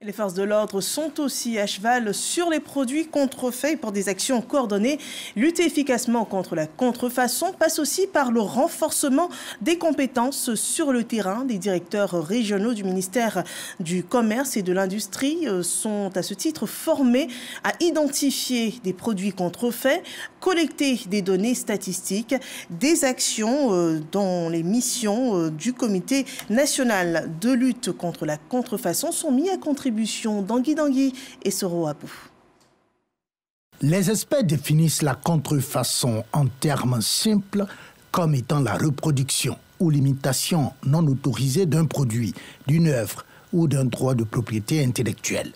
Les forces de l'ordre sont aussi à cheval sur les produits contrefaits pour des actions coordonnées. Lutter efficacement contre la contrefaçon passe aussi par le renforcement des compétences sur le terrain. Des directeurs régionaux du ministère du Commerce et de l'Industrie sont à ce titre formés à identifier des produits contrefaits, collecter des données statistiques, des actions dont les missions du Comité national de lutte contre la contrefaçon sont mises à contribution. Dangui et Soro Abou. Les experts définissent la contrefaçon en termes simples comme étant la reproduction ou l'imitation non autorisée d'un produit, d'une œuvre ou d'un droit de propriété intellectuelle.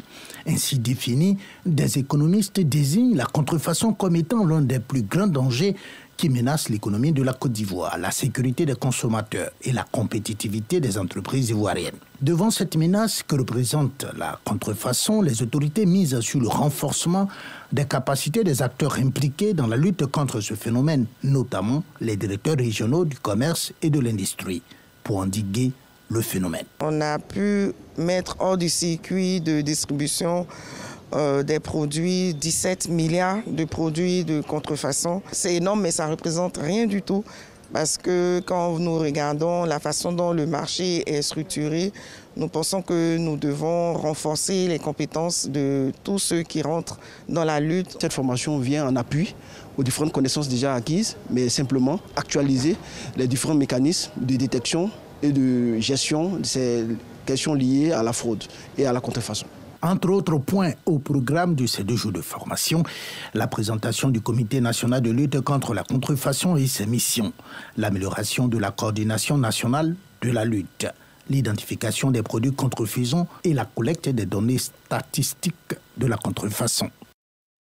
Ainsi défini, des économistes désignent la contrefaçon comme étant l'un des plus grands dangers qui menace l'économie de la Côte d'Ivoire, la sécurité des consommateurs et la compétitivité des entreprises ivoiriennes. Devant cette menace que représente la contrefaçon, les autorités misent sur le renforcement des capacités des acteurs impliqués dans la lutte contre ce phénomène, notamment les directeurs régionaux du commerce et de l'industrie, pour endiguer le phénomène. On a pu mettre hors du circuit de distribution des produits, 17 milliards de produits de contrefaçon. C'est énorme, mais ça ne représente rien du tout. Parce que quand nous regardons la façon dont le marché est structuré, nous pensons que nous devons renforcer les compétences de tous ceux qui rentrent dans la lutte. Cette formation vient en appui aux différentes connaissances déjà acquises, mais simplement actualiser les différents mécanismes de détection et de gestion de ces questions liées à la fraude et à la contrefaçon. Entre autres points au programme de ces 2 jours de formation, la présentation du Comité national de lutte contre la contrefaçon et ses missions, l'amélioration de la coordination nationale de la lutte, l'identification des produits contrefaisants et la collecte des données statistiques de la contrefaçon.